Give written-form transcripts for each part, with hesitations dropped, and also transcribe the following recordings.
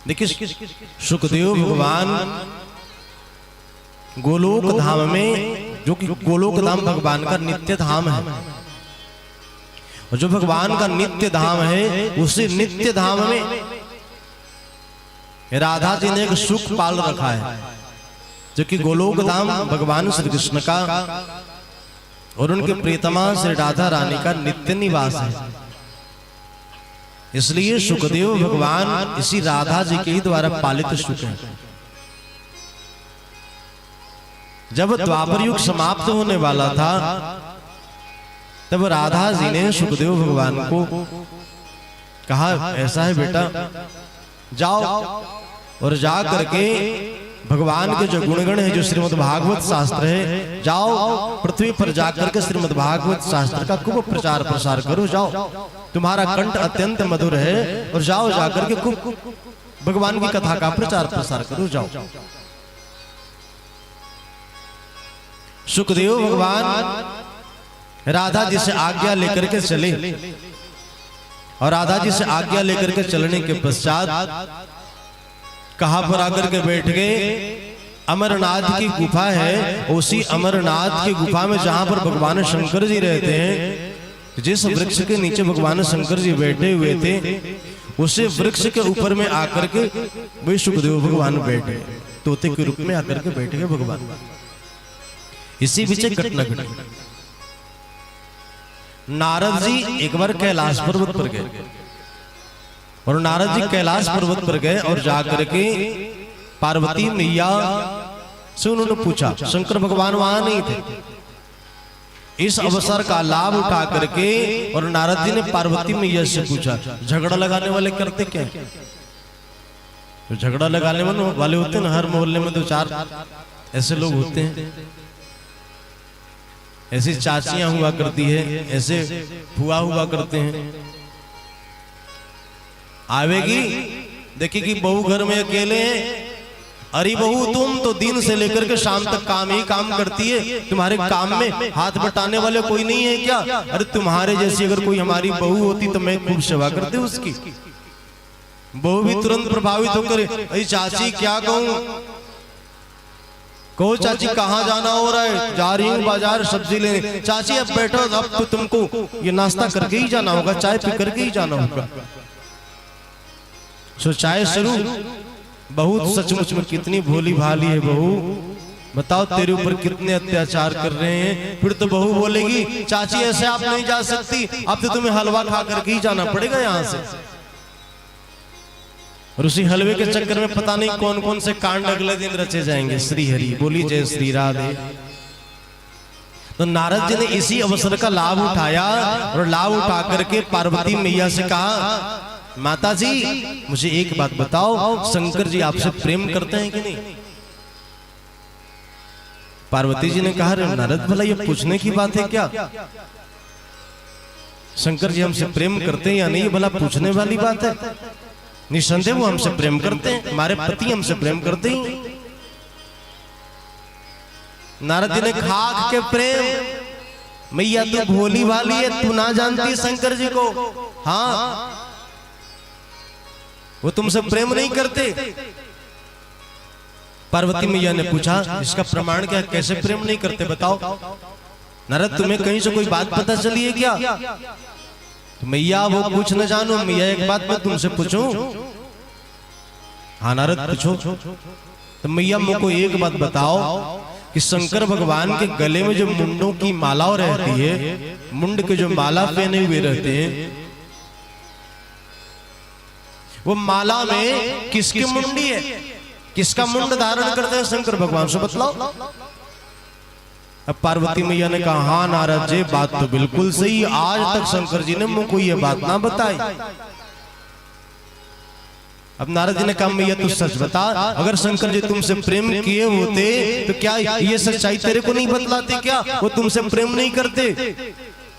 देखिए सुखदेव भगवान गोलोक धाम में, जो कि गोलोक धाम भगवान का नित्य धाम है, और जो भगवान का नित्य धाम है उसी नित्य धाम में राधा जी ने एक सुख पाल रखा है, जो कि गोलोक धाम भगवान श्री कृष्ण का और उनके प्रियतमा श्री राधा रानी का नित्य निवास है। इसलिए सुखदेव भगवान इसी राधा जी के द्वारा पालित सुख है। जब द्वापर युग समाप्त होने वाला था तब राधा जी ने सुखदेव भगवान को कहा, ऐसा है बेटा, जाओ और जा करके भगवान के जो गुणगण है, जो श्रीमद् भागवत शास्त्र है, जाओ पृथ्वी पर जाकर के श्रीमद् भागवत शास्त्र का खूब प्रचार प्रसार करो। जाओ, तुम्हारा कंठ अत्यंत मधुर है, और जाओ जाकर के खूब भगवान की कथा का प्रचार प्रसार करो। जाओ। सुखदेव भगवान राधा जी से आज्ञा लेकर के चले, और राधा जी से आज्ञा लेकर के चलने के पश्चात कहां पर आकर के बैठ गए? अमरनाथ की गुफा है, उसी अमरनाथ की गुफा में जहां पर भगवान शंकर जी रहते हैं, जिस वृक्ष के नीचे भगवान शंकर जी बैठे हुए थे, उसी वृक्ष के ऊपर में आकर के वही सुखदेव भगवान बैठे, तोते के रूप में आकर के बैठ गए भगवान। इसी बीच घटना घटी। नारद जी एक बार कैलाश पर्वत पर गए, और नारद जी कैलाश पर्वत पर गए और जाकर के पार्वती मैया से उन्होंने पूछा, शंकर भगवान वहां नहीं थे। इस अवसर का लाभ उठा करके और नारद जी ने पार्वती मैया से पूछा, झगड़ा लगाने वाले करते क्या? तो झगड़ा लगाने वाले होते ना, हर मोहल्ले में दो चार ऐसे लोग होते हैं, ऐसी चाचियां हुआ करती है, ऐसे फुआ हुआ करते हैं। आवेगी, देखेगी बहू घर में अकेले हैं, अरे बहू तुम तो दिन से लेकर के शाम तक काम ही काम करती है, तुम्हारे काम में हाथ बटाने वाले कोई नहीं है क्या? अरे तुम्हारे जैसी अगर कोई हमारी बहू होती तो मैं खूब सेवा करती उसकी। बहू भी तुरंत प्रभावित होकर, अरे चाची क्या कहूं, कहो चाची कहाँ जाना हो रहा है? जा रही हूँ बाजार सब्जी लेने। चाची अब बैठो, अब तो तुमको ये नाश्ता करके ही जाना होगा, चाय पी करके ही जाना होगा। सो चाय शुरू। बहुत सचमुच में कितनी भोली भाली है बहू, बताओ तेरे ऊपर कितने अत्याचार कर रहे हैं। फिर तो बहू बोलेगी, चाची ऐसे आप नहीं जा सकती, अब तो तुम्हें हलवा खा करके ही जाना पड़ेगा यहाँ से। और उसी हलवे के चक्कर में पता नहीं कौन कौन से कांड अगले दिन रचे जाएंगे। श्री हरि बोली जय श्री राधे। तो नारद जी ने इसी अवसर का लाभ उठाया, और लाभ उठा करके पार्वती मैया से कहा, माता जी मुझे एक बात बताओ, शंकर जी आपसे प्रेम करते हैं कि नहीं? पार्वती जी ने कहा, नारद भला ये पूछने की बात है क्या? शंकर जी हमसे प्रेम करते हैं या नहीं, भला पूछने वाली बात है? निसंदेह वो हमसे प्रेम करते हैं, हमारे पति हमसे प्रेम करते हैं। नारद जी ने खाक के प्रेम, मैया तू भोली वाली है, तू ना जानती शंकर जी को। हाँ, वो तुमसे प्रेम नहीं करते। पार्वती मैया ने पूछा, इसका प्रमाण क्या, कैसे प्रेम नहीं करते बताओ? नारद तुम्हें कहीं से कोई बात पता चली है क्या? तो मैया वो पूछ न जानू, मैया एक बात मैं तुमसे पूछूं? हाँ नारद पूछो। तो मैया मुझको एक बात बताओ कि शंकर भगवान के गले में जो मुंडों की माला रहती है, मुंड के जो माला पहने हुए रहते हैं, वो माला में किसकी मुंडी है, किसका मुंड धारण करते हैं शंकर भगवान से बतलाओ। अब पार्वती मैया ने कहा, हाँ नारद जी बात तो बिल्कुल सही, आज तक शंकर जी ने मुझको ये बात ना बताई। अब नारद जी ने कहा, मैया तू सच बता, अगर शंकर जी तुमसे प्रेम किए होते तो क्या ये सच्चाई तेरे को नहीं बतलाते क्या? वो तुमसे प्रेम नहीं करते,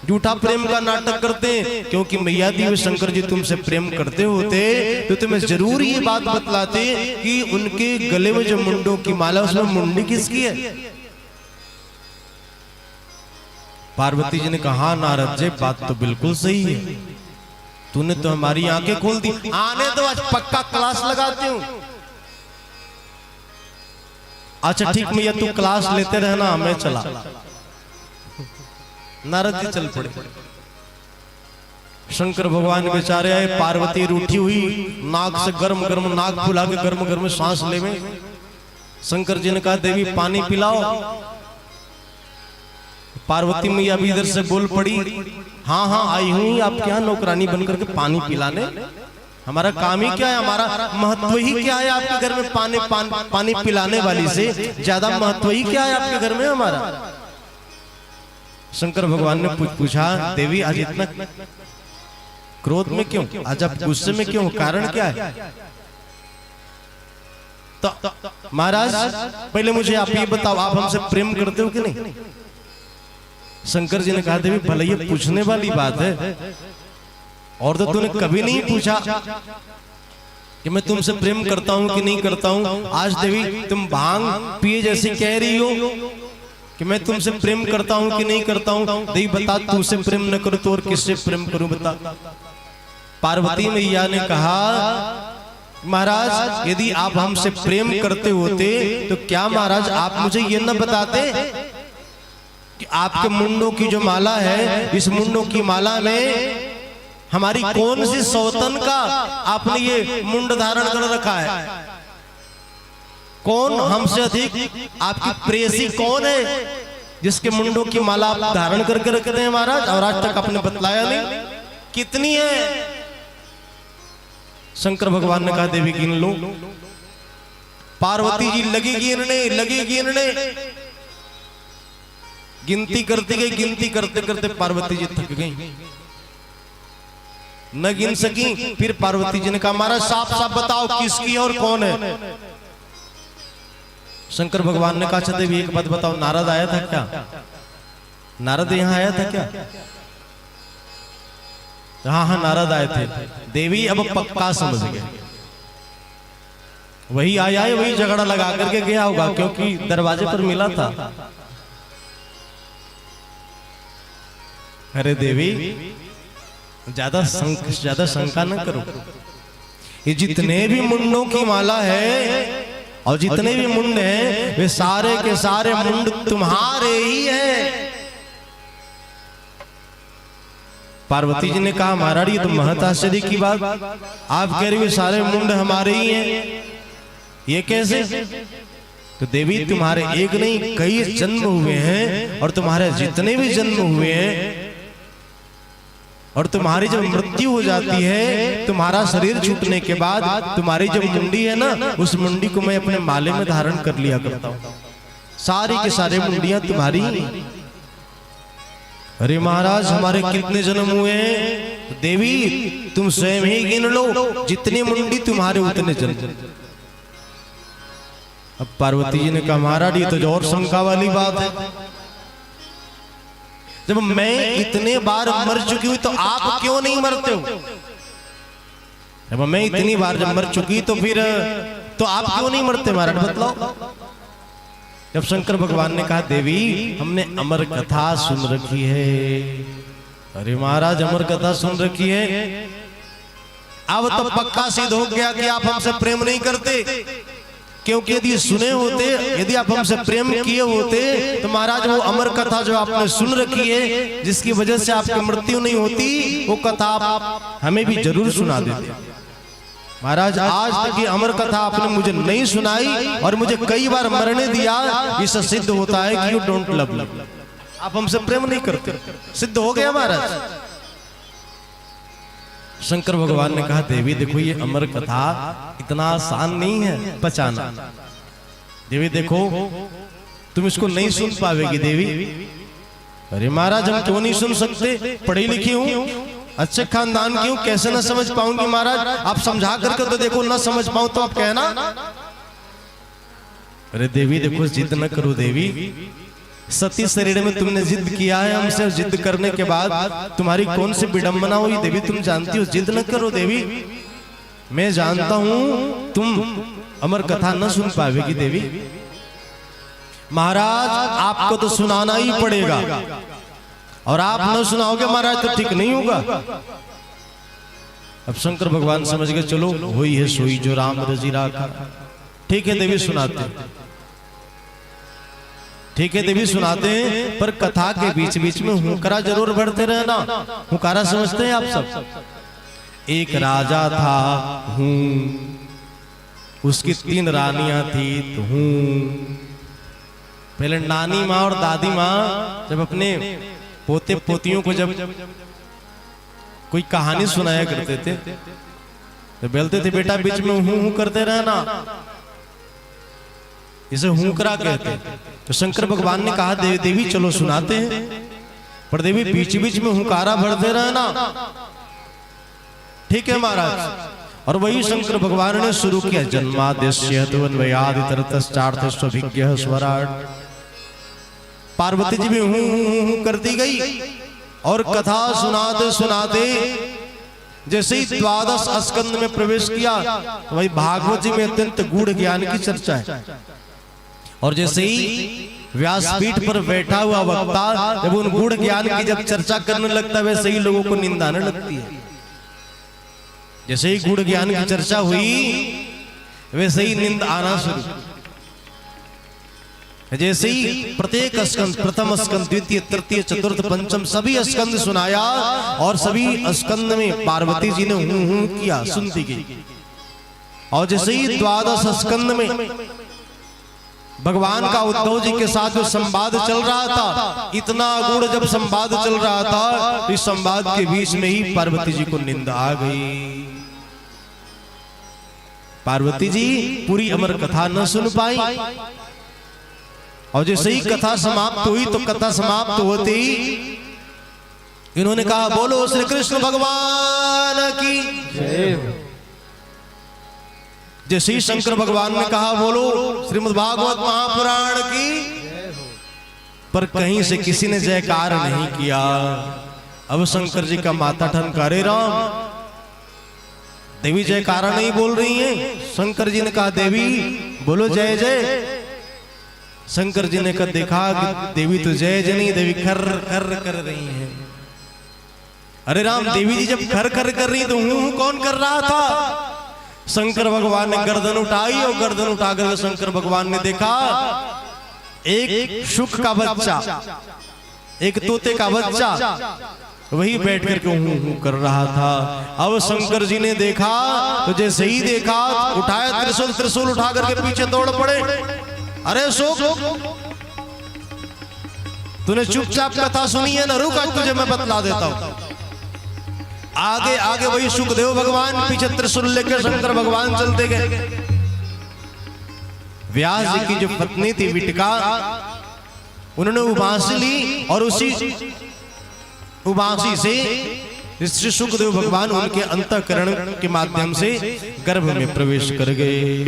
झूठा प्रेम का नाटक करते हैं। क्योंकि मैया देवी शंकर जी तुमसे प्रेम करते होते तो तुम्हें जरूर ये बात बतलाते कि उनके गले में जो मुंडों की माला, उसमें मुंडी किसकी है? पार्वती जी ने कहा, नारद जी बात तो बिल्कुल सही है, तूने तो हमारी आंखें खोल दी, आने दो आज पक्का क्लास लगाती हूं। अच्छा ठीक मैया तू क्लास लेते रहना, मैं चला। नारद जी चल पड़े। शंकर भगवान बेचारे आए, पार्वती रूठी हुई, नाक से गर्म गर्म नाक फुला के गर्म गर्म सांस लेवे। शंकर जी ने कहा देवी पानी पिलाओ। पार्वती मैया भी इधर से बोल पड़ी, हाँ हाँ आई हूँ आपके यहाँ नौकरानी बनकर के पानी पिलाने। हमारा काम ही क्या है, हमारा महत्व ही क्या है आपके घर में? पानी पिलाने वाली से ज्यादा महत्व ही क्या है आपके घर में हमारा? शंकर भगवान ने पूछा देवी आज इतना क्रोध में क्यों, आज आप गुस्से में क्यों, कारण क्या है? तो महाराज पहले मुझे आप ये बताओ, आप हमसे प्रेम करते हो कि नहीं? शंकर जी ने कहा देवी भले ये पूछने वाली बात है, और तो तूने कभी नहीं पूछा कि मैं तुमसे प्रेम करता हूं कि नहीं करता हूं। आज देवी तुम भांग पिए जैसी कह रही हो कि मैं तुमसे प्रेम करता हूं कि नहीं करता हूं। देवी बता तुमसे प्रेम न करूं तो और किससे प्रेम करूं बता। पार्वती मैया ने कहा महाराज यदि आप हमसे प्रेम करते होते तो क्या महाराज आप मुझे ये न बताते कि आपके मुंडों की जो माला है, इस मुंडों की माला में हमारी कौन सी सौतन का आपने ये मुंड धारण कर रखा है? कौन हमसे अधिक आपकी प्रेयसी कौन है जिसके मुंडों की माला आप धारण करके रखते हैं महाराज, और आज तक आपने बतलाया नहीं कितनी है? शंकर भगवान ने कहा देवी गिन लो। पार्वती जी लगी गिनने, गिनती करती गई, गिनती करते करते पार्वती जी थक गई, न गिन सकी। फिर पार्वती जी ने कहा महाराज साफ साफ बताओ किसकी और कौन है? शंकर भगवान ने कहा अच्छा देवी एक बात बताओ, नारद आया था क्या? नारद यहाँ आया था क्या? हाँ हाँ नारद आए थे। देवी अब पक्का समझ गए, वही आया है, वही झगड़ा लगा करके गया होगा क्योंकि दरवाजे पर मिला था। अरे देवी ज्यादा शंका न करो, ये जितने भी मुंडों की माला है और जितने भी मुंड हैं वे सारे के सारे मुंड तुम्हारे ही हैं। पार्वती जी ने कहा महाराज ये तो महत आश्चर्य की बात, आप कह रही हो सारे मुंड हमारे ही हैं, ये कैसे? तो देवी तुम्हारे एक नहीं कई जन्म हुए हैं, और तुम्हारे जितने भी जन्म हुए हैं और तुम्हारी जब मृत्यु हो जाती है, तुम्हारा शरीर छूटने के बाद तुम्हारी जब मुंडी है ना, उस मुंडी को मैं अपने माले में धारण कर लिया करता हूं। सारी के सारे मुंडियां तुम्हारी ही। अरे महाराज हमारे कितने जन्म हुए हैं? तो देवी तुम स्वयं ही गिन लो, जितनी मुंडी तुम्हारे उतने जन्म। अब पार्वती जी ने कहा महाराज ये तो और शंका वाली बात है, जब मैं इतने बार मर चुकी हूं तो आप क्यों नहीं मरते हो? जब मैं इतनी बार जब मर चुकी तो फिर तो आप क्यों नहीं मरते महाराज बतलाओ। जब शंकर भगवान ने कहा देवी हमने अमर कथा सुन रखी है। अरे महाराज अमर कथा सुन रखी है, अब तो पक्का सिद्ध हो गया कि आप हमसे प्रेम नहीं करते, क्योंकि यदि सुने होते, यदि आप हमसे प्रेम किए होते तो महाराज वो अमर कथा जो आपने सुन रखी है जिसकी वजह से आपकी मृत्यु नहीं होती, वो कथा आप हमें भी जरूर सुना देते। महाराज आज तक ये अमर कथा आपने मुझे नहीं सुनाई और मुझे कई बार मरने दिया, इससे सिद्ध होता है कि यू डोंट लव मी, आप हमसे प्रेम नहीं करते। सिद्ध हो गया महाराज। शंकर भगवान ने कहा देवी देखो ये अमर कथा इतना आसान नहीं है पचाना। देवी देखो तुम इसको नहीं सुन पावेगी देवी। अरे महाराज हम क्यों नहीं सुन सकते, पढ़ी लिखी हूं, अच्छे खानदान की हूं, कैसे ना समझ पाऊंगी महाराज? आप समझा करके तो देखो, ना समझ पाऊं तो आप कहना। अरे देवी देखो जिद न करो देवी, सती शरीर में तुमने जिद किया है हमसे, जिद करने के बाद तुम्हारी कौन सी विडंबना हुई देवी तुम जानती हो। जिद न करो देवी, मैं जानता हूं तुम अमर कथा न सुन पावेगी देवी। महाराज आपको तो सुनाना ही पड़ेगा, और आप न सुनाओगे महाराज तो ठीक नहीं होगा। अब शंकर भगवान समझ गए चलो वही है सोई जो राम रजी राखा। ठीक है देवी सुनाते हैं, ठीक है देवी सुनाते हैं, पर कथा के बीच बीच में हुंकारा जरूर भरते रहना। हुंकारा समझते हैं आप सब? एक राजा था हूं, उसकी 3 रानियां थी तो हूं। पहले नानी माँ और दादी माँ जब अपने पोते पोतियों को जब कोई कहानी सुनाया करते थे तो बोलते थे बेटा बीच में हूं हूं करते रहना, इसे हुंकरा कहते हैं। तो शंकर भगवान ने कहा देवी चलो सुनाते हैं, पर देवी बीच बीच में हुंकारा भरते रहना। ठीक है महाराज। और वही शंकर भगवान ने शुरू किया, जन्माद्यस्य तन्मयादितरतश्चार्थस्वभिज्ञः स्वराट। पार्वती जी भी हूं करती गई और कथा सुनाते सुनाते जैसे ही 12 स्कंद में प्रवेश किया तो वही भागवत जी में अत्यंत गूढ़ ज्ञान की चर्चा है। और जैसे ही व्यासपीठ पर बैठा हुआ वक्ता जब उन गूढ़ ज्ञान की जब चर्चा करने लगता है वैसे ही लोगों को निंदा आने लगती है। जैसे ही गूढ़ ज्ञान की चर्चा हुई वैसे ही निंदा आना शुरू। जैसे ही प्रत्येक स्कंद, प्रथम स्कंद, द्वितीय, तृतीय, चतुर्थ, पंचम सभी स्कंद सुनाया और सभी स्कंद में पार्वती जी ने हूं किया, सुनती गई। और जैसे ही 12 स्कंद में भगवान का उद्धव जी के साथ जो संवाद चल रहा था, इतना गूढ़ जब संवाद चल रहा था, इस संवाद के बीच में ही पार्वती जी को निंदा आ गई। पार्वती जी पूरी अमर कथा न सुन पाई और जैसे ही कथा समाप्त हुई तो कथा समाप्त होते ही इन्होंने कहा बोलो श्री कृष्ण भगवान की जय। जैसे ही शंकर भगवान ने कहा बोलो श्रीमद् भागवत महापुराण की, पर कहीं से किसी ने जयकार नहीं किया। अब शंकर जी का माथा ठनका, अरे राम देवी जयकारा नहीं बोल रही हैं। शंकर जी ने कहा देवी बोलो जय जय। शंकर जी ने कहा देखा कि देवी तो जय जय नहीं, देवी खर खर कर रही हैं। अरे राम देवी जी जब खर खर कर रही तो हूं कौन कर रहा था? शंकर भगवान ने गर्दन उठाई और गर्दन उठाकर शंकर भगवान ने देखा एक शुक का बच्चा, एक तोते का बच्चा वही बैठ करके हूं कर रहा था। अब शंकर जी ने देखा तो जैसे ही देखा उठाया त्रिशूल, त्रिशूल उठा करके पीछे दौड़ पड़े। अरे शुक तूने चुपचाप कथा सुनी है ना, रुक आज तुझे मैं बतला देता हूं। आगे आगे वही सुखदेव भगवान, पीछे त्रिशूल लेकर शंकर भगवान चलते गए। व्यास जी की जो पत्नी थी विटिका, उन्होंने उबासी ली और उसी उबासी से श्री सुखदेव भगवान उनके अंतःकरण के माध्यम से गर्भ में प्रवेश कर गए।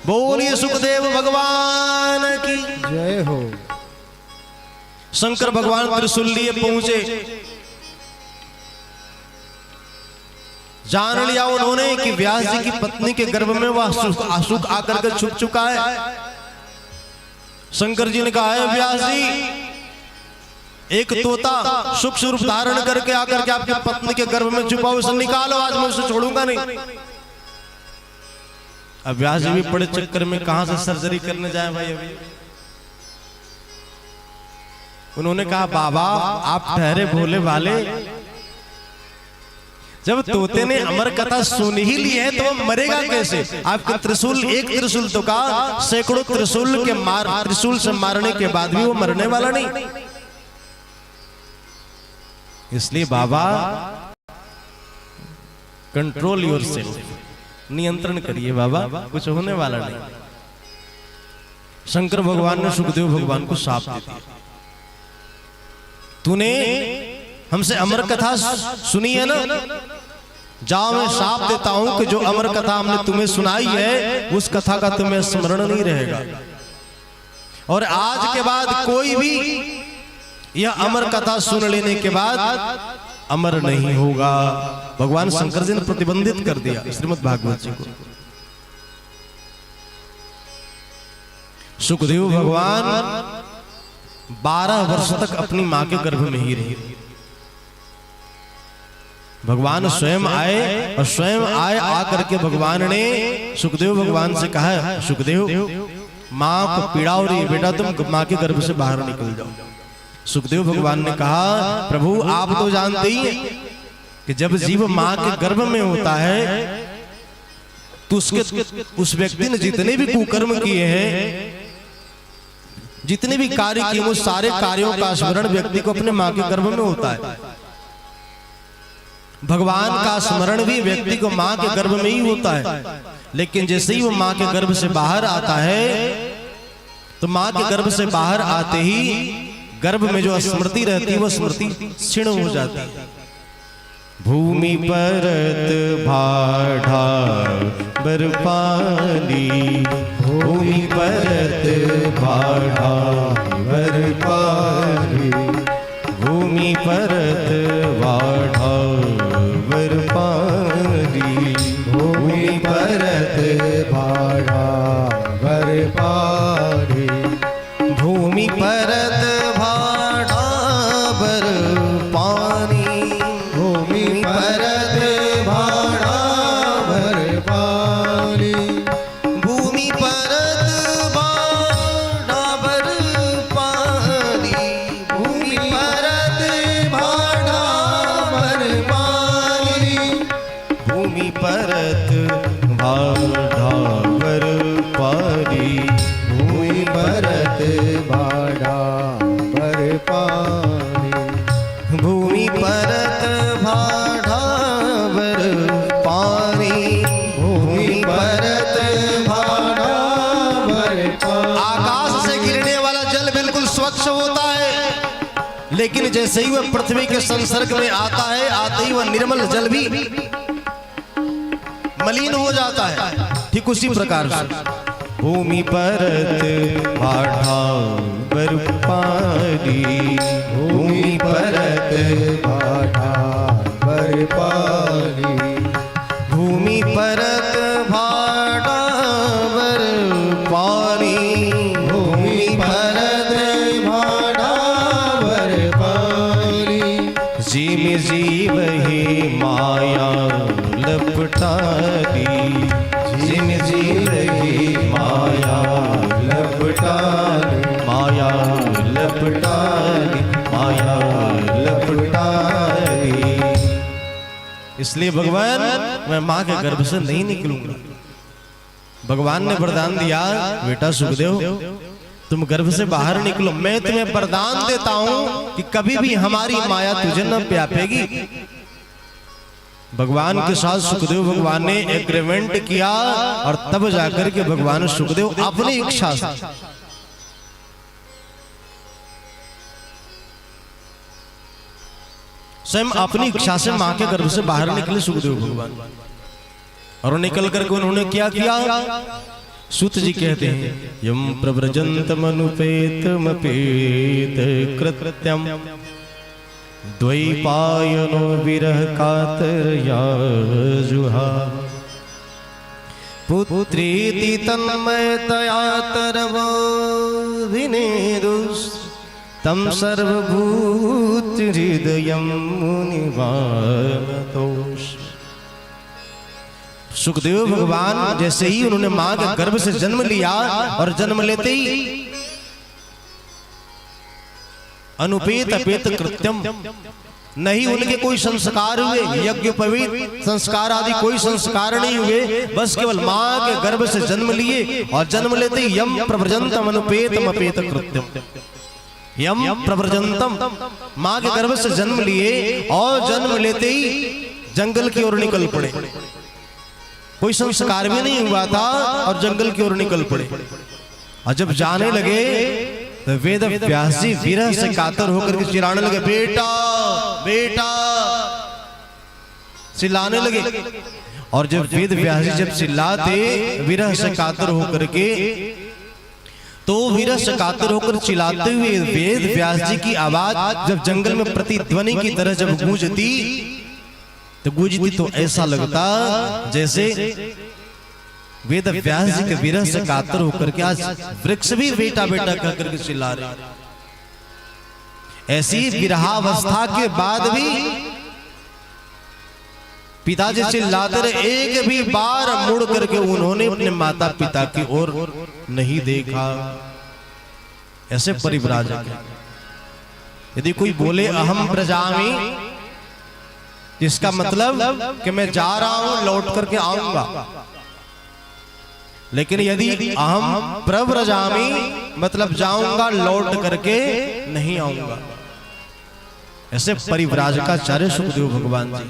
बोलिए सुखदेव भगवान की जय हो। शंकर भगवान त्रिशूल लिए पहुंचे, जान लिया उन्होंने कि व्यास जी की पत्नी के गर्भ में वह सुख आकर के छुप चुका है। शंकर जी ने कहा है व्यास जी एक तोता सुख स्वरूप धारण करके आकर के आपकी पत्नी के गर्भ में छुपा, उसे निकालो, आज मैं उसे छोड़ूंगा नहीं। अब व्यास जी भी बड़े चक्कर में कहां से सर्जरी करने जाए भाई। अभी उन्होंने कहा बाबा आप ठहरे भोले वाले, जब तोते ने अमर कथा सुन ही ली है तो वो मरेगा कैसे? आपका त्रिशूल, एक त्रिशूल तो का सैकड़ों त्रिशूल के त्रिशूल से मारने के बाद भी वो मरने वाला नहीं। इसलिए बाबा कंट्रोल योरसेल्फ, नियंत्रण करिए बाबा, कुछ होने वाला नहीं। शंकर भगवान ने सुखदेव भगवान को शाप दे दिया, तूने हमसे अमर कथा सुनी है ना, जाओ मैं शाप देता हूं कि जो अमर कथा हमने तुम्हें सुनाई है उस कथा का तुम्हें स्मरण नहीं रहेगा और आज के बाद कोई भी यह अमर कथा सुन लेने के बाद अमर नहीं होगा। भगवान शंकर जी ने प्रतिबंधित कर दिया श्रीमद् भागवत जी को। सुखदेव भगवान 12 वर्ष तक अपनी मां के गर्भ में ही रहे। भगवान स्वयं आए और स्वयं आए आकर के भगवान ने सुखदेव भगवान से कहा, सुखदेव माँ को पीड़ा हो रही है, बेटा तुम माँ के गर्भ से बाहर निकल जाओ। सुखदेव भगवान ने कहा, प्रभु आप तो जानते ही हैं कि जब जीव माँ के गर्भ में होता है तो उस व्यक्ति ने जितने भी कुकर्म किए हैं, जितने भी कार्य किए, वो सारे कार्यों का स्मरण व्यक्ति को अपने माँ के गर्भ में होता है। भगवान का स्मरण भी व्यक्ति को माँ के गर्भ में ही होता है। लेकिन जैसे ही वो माँ के गर्भ से बाहर आता है तो माँ के गर्भ से बाहर आते ही गर्भ में जो स्मृति रहती है वो स्मृति क्षीण हो जाती है। भूमि परत भाढ़ा बरपाली, भूमि परत भाढ़ा बरपाली, भूमि परत भाढ़ा बरपाली, भूमि परत भाढ़ा बरपाली, भूमि परत भाढ़ा बरपाली, भूमि परत भाढ़ा बरपाली, भूमि परत भाढ़ा बरपाली, भूमि परत भाढ़ा बरपाली, भूमि परत भाढ़ा बरपाली, भूमि परत भाढ़ा बरपाली, भूमि परत भाढ़ा बरपाली, भूमि परत भाढ़ा बरपाली। आकाश से गिरने वाला जल बिल्कुल स्वच्छ होता है, लेकिन जैसे ही वह पृथ्वी के संसर्ग में आता है, आते ही वह निर्मल जल भी मलिन हो जाता है। ठीक उसी प्रकार से भूमि परत भाढ़ा बरपाली, भूमि परत भाढ़ा बरपाली, भूमि परत भाढ़ा बरपाली, भूमि परत भाढ़ा बरपाली, जीव जीव ही माया लपटाली, जिन जीव ही माया लपटाली, माया लपटाली, माया लपटाली। इसलिए भगवान मैं माँ के गर्भ से नहीं निकलूंगा। भगवान ने वरदान दिया, बेटा सुखदेव तुम गर्भ से बाहर निकलो, मैं तुम्हें वरदान देता हूं कि कभी भी हमारी माया तुझे न व्यापेगी। भगवान के साथ सुखदेव भगवान ने एग्रीमेंट किया और तब जाकर के भगवान सुखदेव अपनी इच्छा से स्वयं अपनी इच्छा से मां के गर्भ से बाहर निकले सुखदेव भगवान। और निकल करके उन्होंने क्या किया, सूत जी कहते हैं, यम प्रव्रजन्तमनुपेतमपेत कृत्यम द्वैपायनो विरह कातरया जुहा, पुत्रेति तन्मयतया तरवो विनेदुस् तम सर्वभूत हृदयं मुनिवानतोष। सुखदेव भगवान जैसे ही उन्होंने मां के गर्भ से जन्म लिया और जन्म लेते ही अनुपेत अपेत कृत्यम, नहीं उनके कोई संस्कार हुए, यज्ञ पवित्र संस्कार आदि कोई संस्कार नहीं हुए, बस केवल मां के गर्भ से जन्म लिए और जन्म लेते ही यम प्रव्रजन्तम अनुपेतम अपेत कृत्यम, यम प्रव्रजन्तम मां के गर्भ से जन्म लिए और जन्म लेते ही जंगल की ओर निकल पड़े। कोई संस्कार भी नहीं हुआ था और जंगल की ओर निकल पड़े। और जब जाने लगे तो वेद व्यास जी विरह से कातर होकर के चिल्लाने लगे, बेटा बेटा चिल्लाने लगे। और जब वेद व्यास जी जब चिल्लाते विरह से कातर होकर के, तो विरह से कातर होकर चिल्लाते हुए वेद व्यास जी की आवाज जब जंगल में प्रतिध्वनि की तरह जब गूंजती तो गूंजती तो ऐसा लगता जैसे वेद व्यास जी के विरह से कातर होकर के आज वृक्ष भी बेटा बेटा कहकर के चिल्ला रहे। ऐसी विरहावस्था के बाद भी पिताजी चिल्लाते रहे, एक भी बार मुड़ करके उन्होंने अपने माता पिता की ओर नहीं देखा। ऐसे परिव्राजक है। यदि कोई बोले अहम व्रजामि, जिसका मतलब कि मैं जा रहा हूं, लौट करके आऊंगा, लेकिन यदि अहम प्रव्रजामि मतलब जाऊंगा लौट करके नहीं आऊंगा। ऐसे परिव्राजकाचार्य सुखदेव भगवान जी।